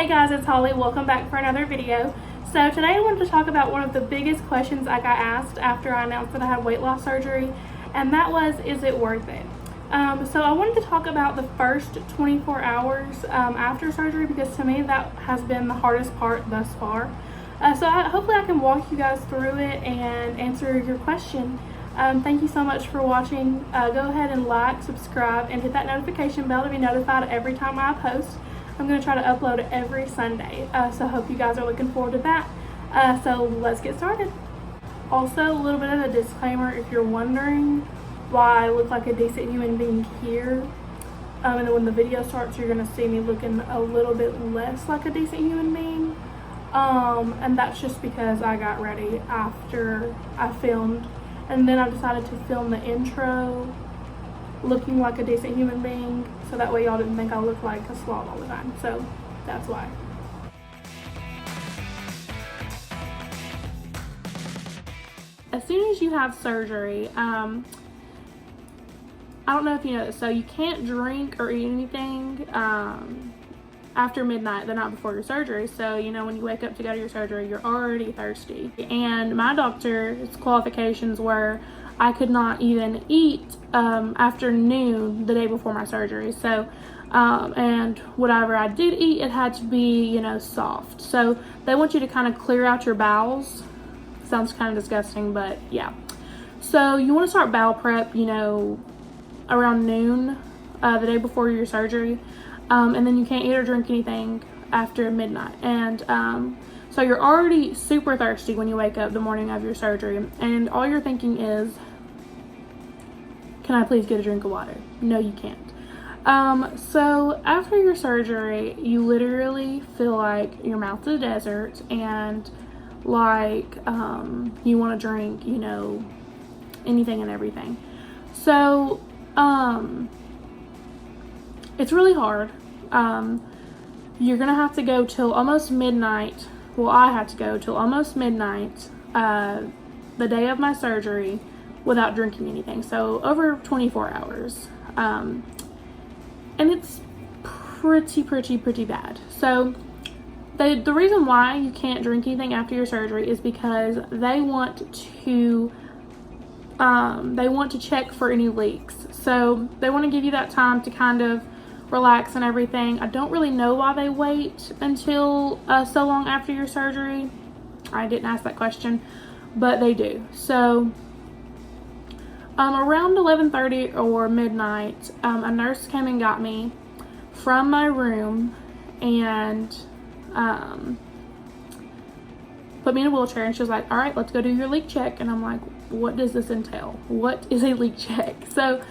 Hey guys, it's Holly. Welcome back for another video. So today I wanted to talk about one of the biggest questions I got asked after I announced that I had weight loss surgery, and that was, is it worth it? So I wanted to talk about the first 24 hours after surgery, because to me that has been the hardest part thus far. Hopefully I can walk you guys through it and answer your question. Thank you so much for watching. Go ahead and like, subscribe, and hit that notification bell to be notified every time I post. I'm going to try to upload every Sunday, so I hope you guys are looking forward to that. So let's get started. Also, a little bit of a disclaimer, if you're wondering why I look like a decent human being here, and then when the video starts you're going to see me looking a little bit less like a decent human being, and that's just because I got ready after I filmed, and then I decided to film the intro looking like a decent human being, so that way y'all didn't think I look like a slob all the time. So that's why. As soon as you have surgery, I don't know if you know this, so you can't drink or eat anything after midnight the night before your surgery. So you know, when you wake up to go to your surgery, you're already thirsty. And my doctor's qualifications were I could not even eat after noon the day before my surgery. So and whatever I did eat, it had to be, you know, soft. So they want you to kind of clear out your bowels. Sounds kind of disgusting, but yeah. So you want to start bowel prep, you know, around noon the day before your surgery, and then you can't eat or drink anything after midnight. And so you're already super thirsty when you wake up the morning of your surgery, and all you're thinking is, can I please get a drink of water? No, you can't. So after your surgery, you literally feel like your mouth's a desert, and like you want to drink, you know, anything and everything. So it's really hard. You're gonna have to go till almost midnight. Well, I had to go till almost midnight the day of my surgery without drinking anything. So over 24 hours. And it's pretty bad. So the reason why you can't drink anything after your surgery is because they want to check for any leaks. So they want to give you that time to kind of relax and everything. I don't really know why they wait until so long after your surgery. I didn't ask that question, but they do. So around 11:30 or midnight, a nurse came and got me from my room and put me in a wheelchair, and she was like, all right, let's go do your leak check. And I'm like, what does this entail? What is a leak check? So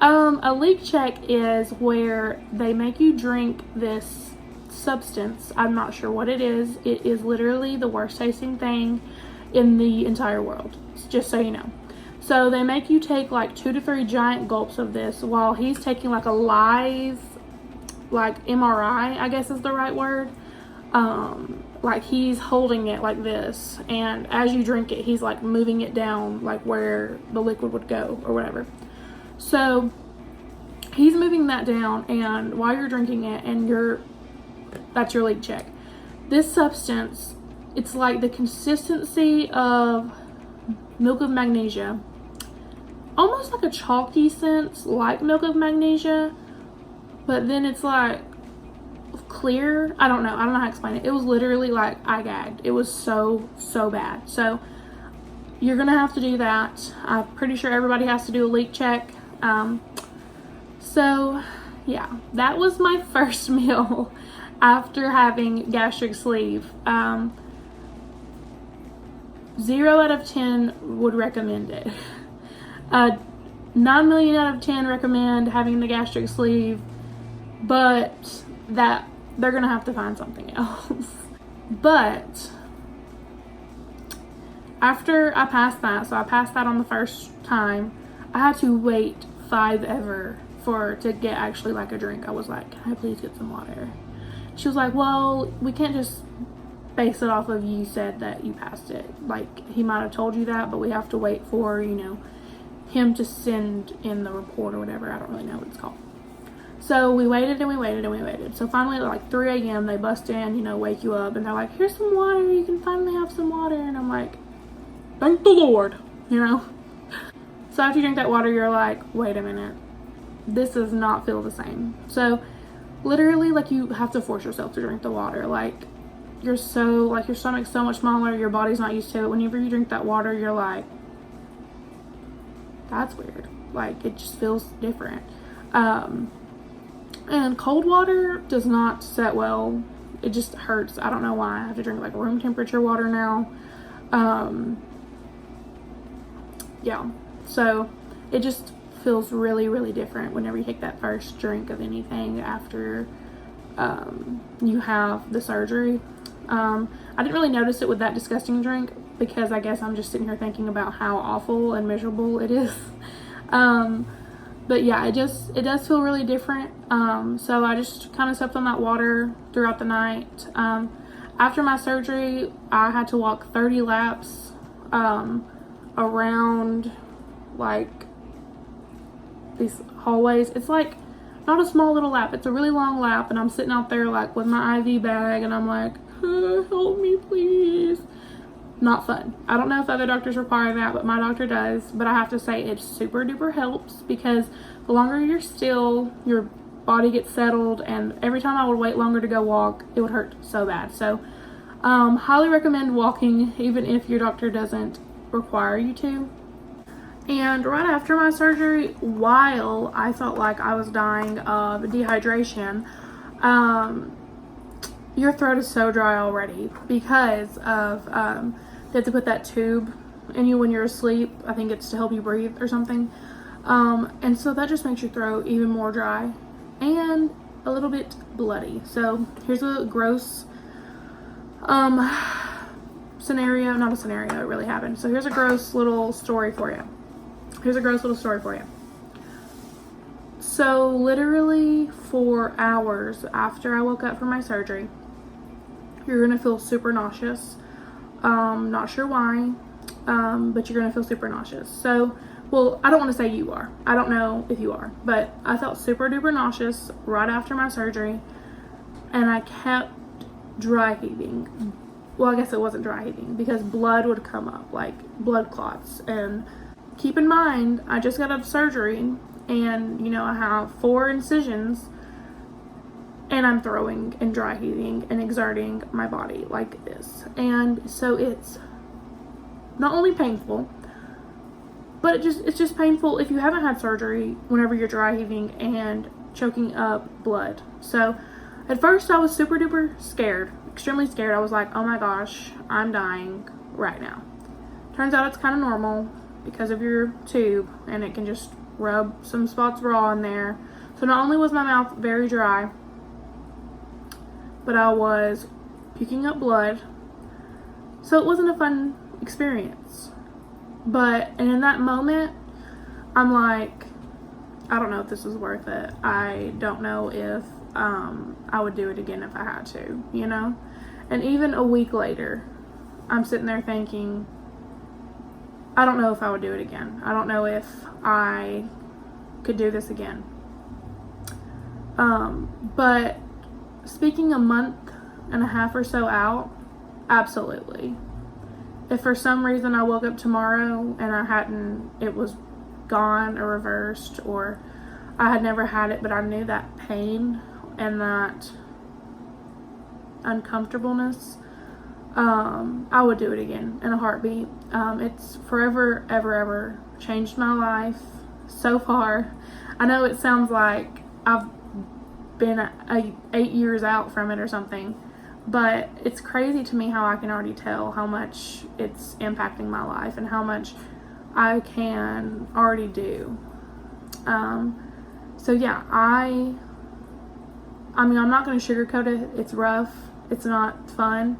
a leak check is where they make you drink this substance. I'm not sure what it is. It is literally the worst tasting thing in the entire world, just so you know. So they make you take like 2 to 3 giant gulps of this while he's taking like a live, like MRI, I guess is the right word. Like he's holding it like this, and as you drink it, he's like moving it down like where the liquid would go or whatever. So he's moving that down, and while you're drinking it, and that's your leak check. This substance, it's like the consistency of milk of magnesia, almost like a chalky sense like milk of magnesia, but then it's like clear. I don't know how to explain it. It was literally like I gagged. It was so bad. So you're gonna have to do that. I'm pretty sure everybody has to do a leak check. So yeah, that was my first meal after having gastric sleeve. 0 out of 10 would recommend it. 9 million out of 10 recommend having the gastric sleeve, but that they're gonna have to find something else. But after I passed that, so I passed that on the first time, I had to wait 5 ever to get actually like a drink. I was like, can I please get some water? She was like, well, we can't just base it off of you said that you passed it. Like, he might have told you that, but we have to wait for, you know, him to send in the report or whatever. I don't really know what it's called. So we waited and we waited and we waited. So finally at like 3 a.m. they bust in, you know, wake you up, and they're like, here's some water, you can finally have some water. And I'm like, thank the Lord, you know. So after you drink that water, you're like, wait a minute, this does not feel the same. So literally, like, you have to force yourself to drink the water. Like, your stomach's so much smaller, your body's not used to it. Whenever you drink that water, you're like, that's weird. Like, it just feels different. And cold water does not set well. It just hurts. I don't know why. I have to drink like room temperature water now. Yeah. So it just feels really, really different whenever you take that first drink of anything after you have the surgery. I didn't really notice it with that disgusting drink because I guess I'm just sitting here thinking about how awful and miserable it is. But yeah, it does feel really different. So I just kind of stepped on that water throughout the night. After my surgery, I had to walk 30 laps around like these hallways. It's like not a small little lap, it's a really long lap, and I'm sitting out there like with my IV bag, and I'm like, help me please. Not fun. I don't know if other doctors require that, but my doctor does. But I have to say it super duper helps, because the longer you're still, your body gets settled, and every time I would wait longer to go walk, it would hurt so bad. So highly recommend walking even if your doctor doesn't require you to. And right after my surgery, while I felt like I was dying of dehydration, your throat is so dry already because of they have to put that tube in you when you're asleep. I think it's to help you breathe or something. And so that just makes your throat even more dry and a little bit bloody. So here's a gross scenario. Not a scenario, it really happened. So here's a gross little story for you. So literally 4 hours after I woke up from my surgery, you're gonna feel super nauseous. Not sure why, but you're gonna feel super nauseous. So, well, I don't want to say you are. I don't know if you are, but I felt super duper nauseous right after my surgery, and I kept dry heaving. Well, I guess it wasn't dry heaving because blood would come up, like blood clots. And keep in mind, I just got out of surgery, and you know, I have 4 incisions, and I'm throwing and dry heaving and exerting my body like this. And so it's not only painful, but it's just painful if you haven't had surgery whenever you're dry heaving and choking up blood. So at first I was super duper scared, extremely scared. I was like, oh my gosh, I'm dying right now. Turns out it's kind of normal because of your tube, and it can just rub some spots raw in there. So not only was my mouth very dry, but I was puking up blood. So it wasn't a fun experience. And in that moment, I'm like, I don't know if this is worth it. I don't know if I would do it again if I had to, you know? And even a week later, I'm sitting there thinking, I don't know if I would do it again. I don't know if I could do this again. But speaking a month and a half or so out, absolutely. If for some reason I woke up tomorrow and it was gone or reversed, or I had never had it, but I knew that pain and that uncomfortableness, I would do it again in a heartbeat. It's forever, ever changed my life so far. I know it sounds like I've been 8 years out from it or something, but it's crazy to me how I can already tell how much it's impacting my life and how much I can already do. So yeah, I mean, I'm not going to sugarcoat it. It's rough. It's not fun.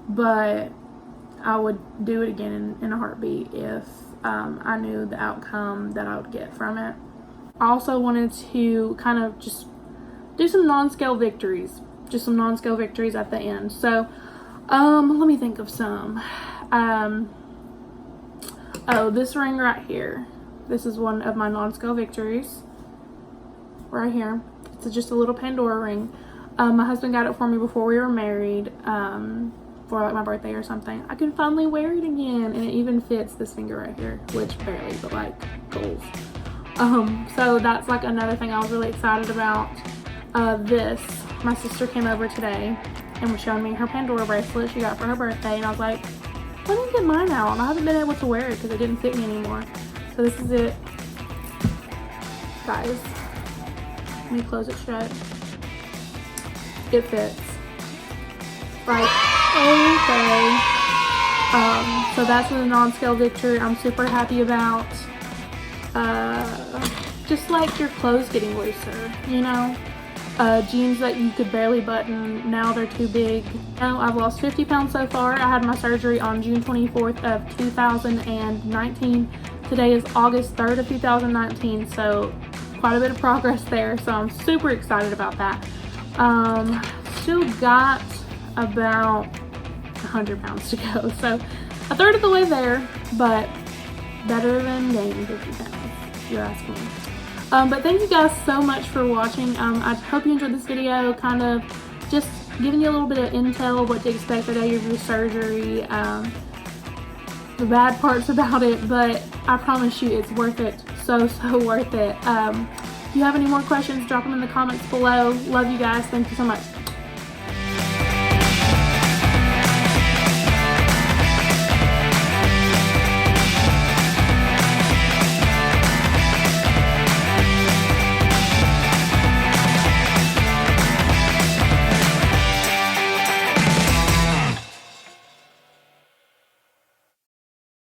But I would do it again in a heartbeat if I knew the outcome that I would get from it. I also wanted to kind of just do some non-scale victories. Just some non-scale victories at the end. So, let me think of some. Oh, this ring right here. This is one of my non-scale victories. Right here. It's It's just a little Pandora ring. My husband got it for me before we were married, for like my birthday or something. I can finally wear it again, and it even fits this finger right here, which barely, but like goals. So that's like another thing I was really excited about. My sister came over today and was showing me her Pandora bracelet she got for her birthday, and I was like, let me get mine out. And I haven't been able to wear it because it didn't fit me anymore. So this is it, guys. Let me close it shut. It fits. Like, okay. So that's a non-scale victory I'm super happy about. Just like your clothes getting looser, you know? Jeans that you could barely button, now they're too big. Now I've lost 50 pounds so far. I had my surgery on June 24th of 2019. Today is August 3rd of 2019, so quite a bit of progress there. So I'm super excited about that. Still got about 100 pounds to go, so a third of the way there, but better than gaining 50 pounds, if you ask me. But thank you guys so much for watching. I hope you enjoyed this video, kind of just giving you a little bit of intel of what to expect the day of your surgery, the bad parts about it, but I promise you it's worth it. So worth it. If you have any more questions, drop them in the comments below. Love you guys. Thank you so much.